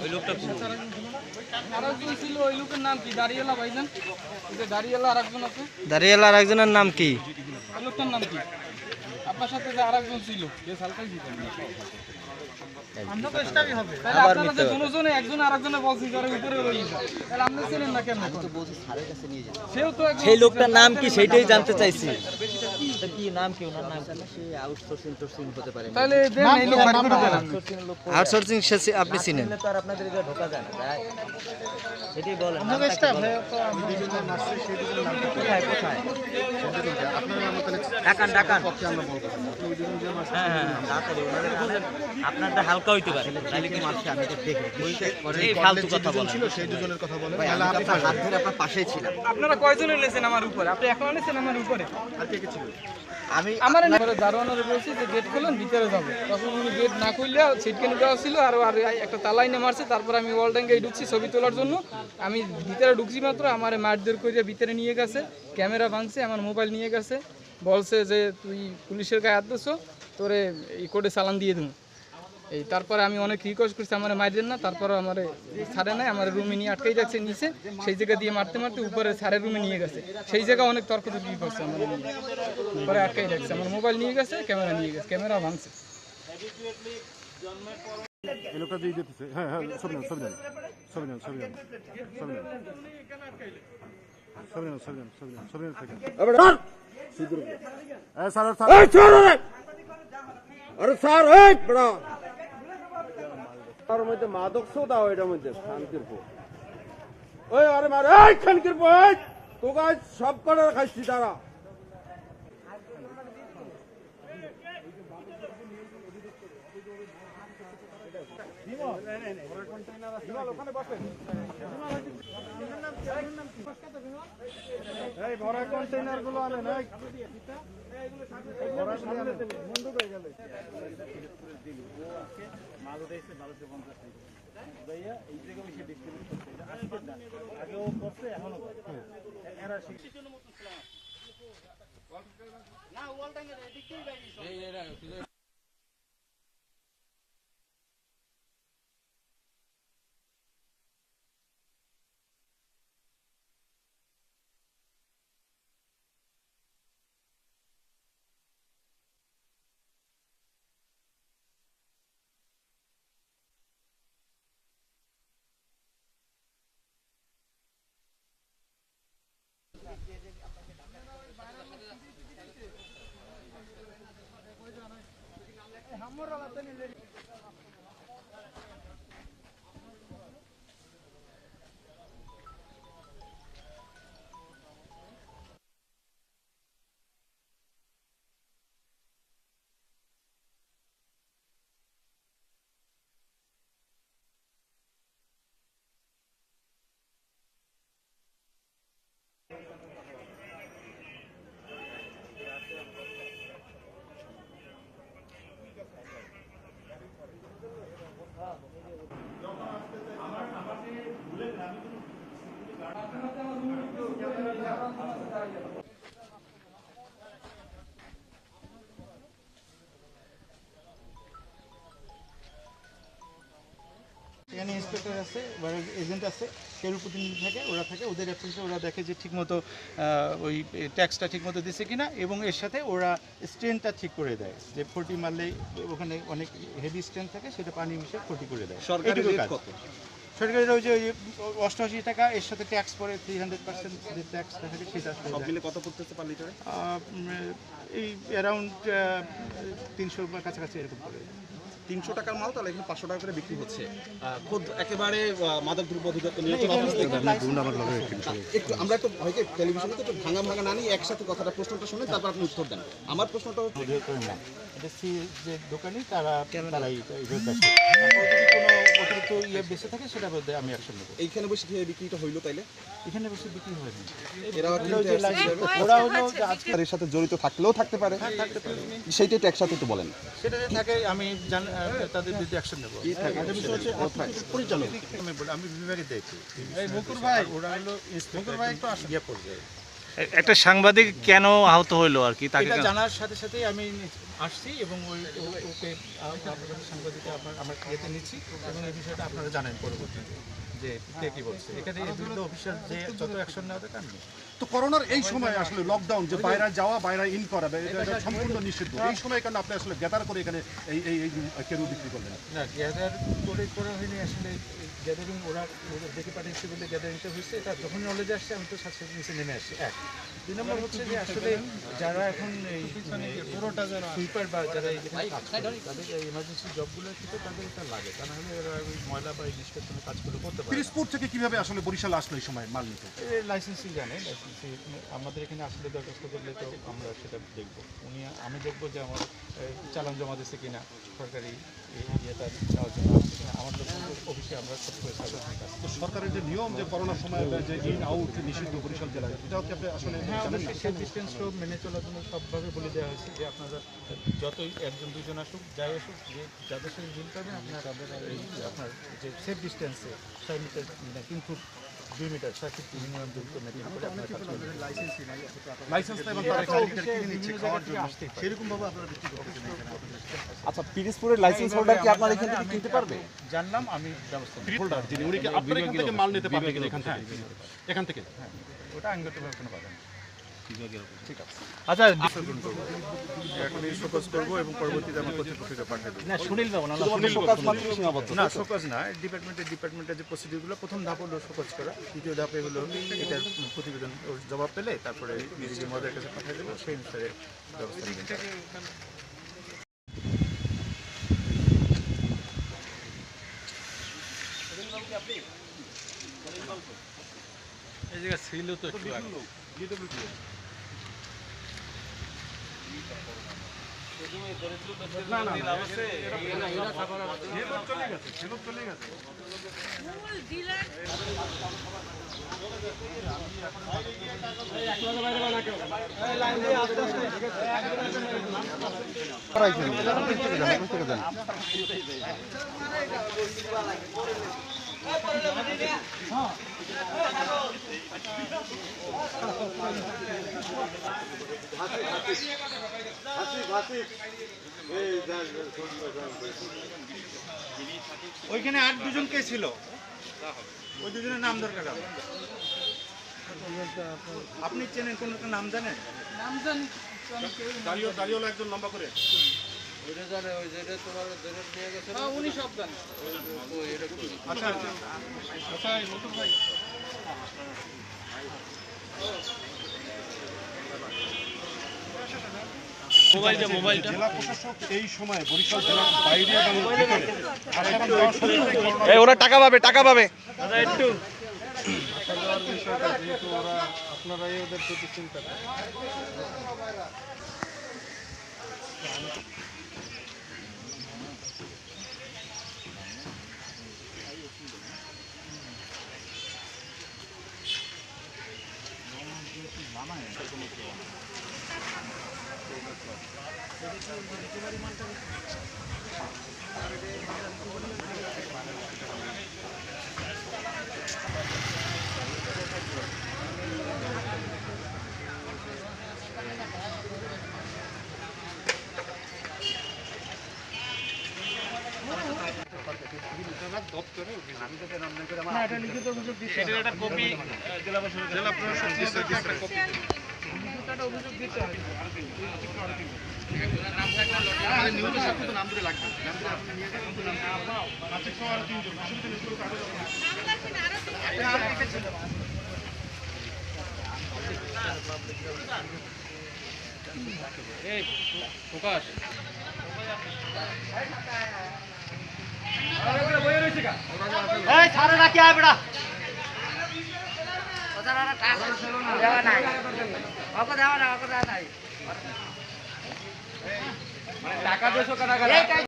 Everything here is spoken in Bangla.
ওই লোকটা আরেকজন ছিল, ওই লোকের নাম কি? দাঁড়িয়েলা ভাইজান, দাঁড়িয়েলা আরেকজন আছে। দাঁড়িয়েলা আরেকজনের নাম কি? ওই লোকটার নাম কি? আপনার সাথে যে আরেকজন ছিল, বেশ হালকাই ছিল। সেই লোকটার নাম কি সেটাই জানতে চাইছি। কি নাম কি ওনার নাম? সে আউটসোর্সিং হতে পারে। তাহলে আউটসোর্সিং আপনি চিনেন তো, আর আপনাদের এখানে ঢোকা যায় না, তাই এটাই বলেন। আপনারটা হালকা হইতে পারে, তাহলে কি মারছে আমি তো দেখি এই ফালতু কথা বলেন। ছিল সেই দুজনের কথা বলেন, তাহলে আপনি হাত ধরে আপনার পাশেই ছিলাম। আপনারা কয়জন এনেছেন আমার উপরে? আপনি এখন এনেছেন আমার উপরে? আর কে কে ছিল? আমি আমার দারোয়ানের বলছি যে গেট খুলেন, ভিতরে যাবো। তখন উনি গেট না খুললে ছিটকেনি দেওয়া ছিল, আর একটা তালাই নিয়ে মারছে। তারপর আমি ওয়াল ট্যাঙ্কে ঢুকছি ছবি তোলার জন্য। আমি ভিতরে ঢুকছি মাত্র আমার মারধর করে ভিতরে নিয়ে গেছে, ক্যামেরা ভাঙছে, আমার মোবাইল নিয়ে গেছে, বলছে যে তুই পুলিশের গায়ে হাত দিছো, তোরে এই কোর্টে চালান দিয়ে দেবো। এই তারপরে আমি অনেক রিকোয়েস্ট করছি আমার মারবেন না, তারপরে আমার ছাড়ে নাই, আমার রুমে নিয়ে আটকাই যাচ্ছে নিচে। সেই জায়গা দিয়ে মারতে মারতে উপরে স্যারের রুমে নিয়ে গেছে। সেই জায়গা অনেক তর্কতর্কি করছে, আমার পরে আটকাই রাখছে। আমার মোবাইল নিয়ে গেছে, ক্যামেরা নিয়ে গেছে, ক্যামেরা ভাঙছে। তার মধ্যে মাদক সোদা, ওইটার মধ্যে শান্তির পো ওই আরে মারে এই খানকির পো তোকে সব করে খাইছি তারা। ভরা কন্টেইনার গুলো আনে না এখানে ইন্সপেক্টর আছে, এজেন্ট আছে, কেউ প্রতিনিধি থাকে, ওরা থাকে, ওদের অ্যাপ্রোচে ওরা দেখে যে ঠিকমতো ওই ট্যাক্সটা ঠিকমতো দিচ্ছে কিনা, এবং এর সাথে ওরা স্ট্রেনটা ঠিক করে দেয় যে 40 মারলেই ওখানে অনেক হেভি স্ট্রেন থাকে, সেটা পানি মিশে 40 করে দেয়। সরকারি রেট কত? সরকারের ওই যে 88 টাকা, এর সাথে ট্যাক্স পড়ে 300% যে ট্যাক্সটা থাকে সেটা সব মিলে কত পড়তেছে পার লিটারে? এই অ্যারাউন্ড 300 বা কাছাকাছি এরকম পড়ে। 300 টাকার মাল তাহলে এখানে 500 টাকা করে বিক্রি হচ্ছে। খোদ একেবারে মাদক দ্রব্য অধিদপ্তর একটু আমরা একটু হয়তো টেলিভিশনে তো একটু ভাঙা না নিয়ে একসাথে কথাটা প্রশ্নটা শুনে তারপর আপনি উত্তর দেন। আমার প্রশ্নটা এলএসসি যে দোকানি তারাই এইভাবে বেচে। তারপর যদি কোনো অতিরিক্ত বেঁচে থাকে সেটার মধ্যে আমি অ্যাকশন নেব। এইখানে বসে খেয়ে বিক্রিটা হইলো তাইলে এখানে বসে বিক্রি হয়নি। ওরা হলো যে আজকে এর সাথে জড়িত থাকলেও থাকতে পারে, সেইটাই ট্যাক্স সাথে তো বলেন সেটা যে থাকে আমি তাদের বিরুদ্ধে অ্যাকশন নেব। পরিচালক আমি বিভাগে দেখি ওরা হলো ইয়ে করবে। একটা সাংবাদিক কেন আহত হইলো আর কি তাকে এটা জানার সাথে সাথেই আমি আসছি এবং ওকে আপনাদের সাংবাদিককে আমরা ইয়েতে নিচ্ছি এবং এই বিষয়টা আপনারা জানেন পরবর্তীতে যে কে কি বলছে। এখানে এই বিরুদ্ধে অফিসার যে যত অ্যাকশন নেওয়া দরকার নেই। তো করোনার এই সময় আসলে লকডাউন যে বাইরে যাওয়া বাইরে ইন করা এটা সম্পূর্ণ নিষিদ্ধ। এই সময় কেন আপনি আসলে গ্যাদার করে এখানে এই কেরু বিক্রি করলেন? না গ্যাদার করা হয়নি আসলে। গ্যাদারিং ওরা দেখে পাঠিয়েছে বলে গ্যাদারিংটা হয়েছে। এটা যখন নলেজে আসছে আমি তো সাথে নিচে নেমে আসছি। 2 নম্বর হচ্ছে যে আসলে যারা এখন এই সুইপার বা যারা এই তাদের এমার্জেন্সি জবগুলোর ক্ষেত্রে তাদের এটা লাগে, তা নাহলে এরা ওই ময়লা বা এই নিষ্কাশনের কাজগুলো করতে পারে। পিরিজপুর থেকে কিভাবে আসলে বরিশাল আসলো এই সময় মাল নিতে? লাইসেন্সই জানে, লাইসেন্সি আমাদের এখানে আসলে দরখাস্ত করলে তো আমরা সেটা দেখবো। আমি দেখবো যে আমার চালান জমা দিচ্ছে কিনা, সরকারি ইয়েটা নেওয়ার জন্য আসছে কিনা। আমার লোক অফিসে আমরা সব করে সার্ভিস কাজ। তো সরকারের যে নিয়ম যে করোনার সময় যে ইন আউট নিষিদ্ধ বরিশাল জেলায়, এটাও কি আপনি আসলে হ্যাঁ, জানেন না? অবশ্যই সেফ ডিস্টেন্সও মেনে চলার জন্য সবভাবে বলে দেওয়া হয়েছে যে আপনারা যতই 1-2 আসুক যাই আসুক, যে যাদের সাথে ডিল করবেন আপনার আপনার যে সেফ ডিস্টেন্সে 6 metre 3 foot 2 metre 6 feet minimum দূরত্ব মেনটেন করে আপনার কাজ করবেন। লাইসেন্স এবং তারা কিনে নিচ্ছে খাওয়ার জন্য, সেরকম ভাবে আপনারা বিক্রি করতেছেন এখানে? আচ্ছা পিরিজপুরের লাইসেন্স হোল্ডার কি আপনার এখান থেকে কিনতে পারবে? জানলাম, আমি ব্যবস্থা নেব। হোল্ডার যিনি উনি কি আপনার এখান থেকে মাল নিতে পারবে কিনা এখান থেকে? হ্যাঁ, ওটা আইনগতভাবে কোনো বাধা নেই। আচ্ছা এখন এই শোকজ করবো এবং পরবর্তীতে আমার কর্তৃপক্ষকে পাঠিয়ে দেবো। সুনীল বাবু না শোকজ মাত্র সীমাবদ্ধ। না, শোকজ না, ডিপার্টমেন্টের যে প্রসিডিউরগুলো, প্রথম ধাপ হলো শোকজ করা, দ্বিতীয় ধাপে হলো এটার প্রতিবেদন ওর জবাব পেলে তারপরে ডিজি মহোদয়ের কাছে পাঠিয়ে দেবো, সেই অনুসারে ব্যবস্থা নেবেন। এই জায়গা ছিল তো একটু আগে। ওইখানে আর 2 জন কে ছিল? ওই 2 জনের নাম দরকার আমার। আপনি চেনেন, কোন একটা নাম জানেন? নাম জানি দাঁড়িয়ে একজন লম্বা করে উনি সব জানেন। আচ্ছা আচ্ছা নতুন ভাই মোবাইলটা জেলা প্রশাসক এই সময় বরিশাল জেলার বাইরে এবং ভিতরে আসারাম দেওয়ার সময় এই ওরা টাকা পাবে একটু আশা দেওয়ার বিষয়টা যেহেতু ওরা আপনারাই ওদের প্রতি চিন্তা করেন। টাকা 200 টাকা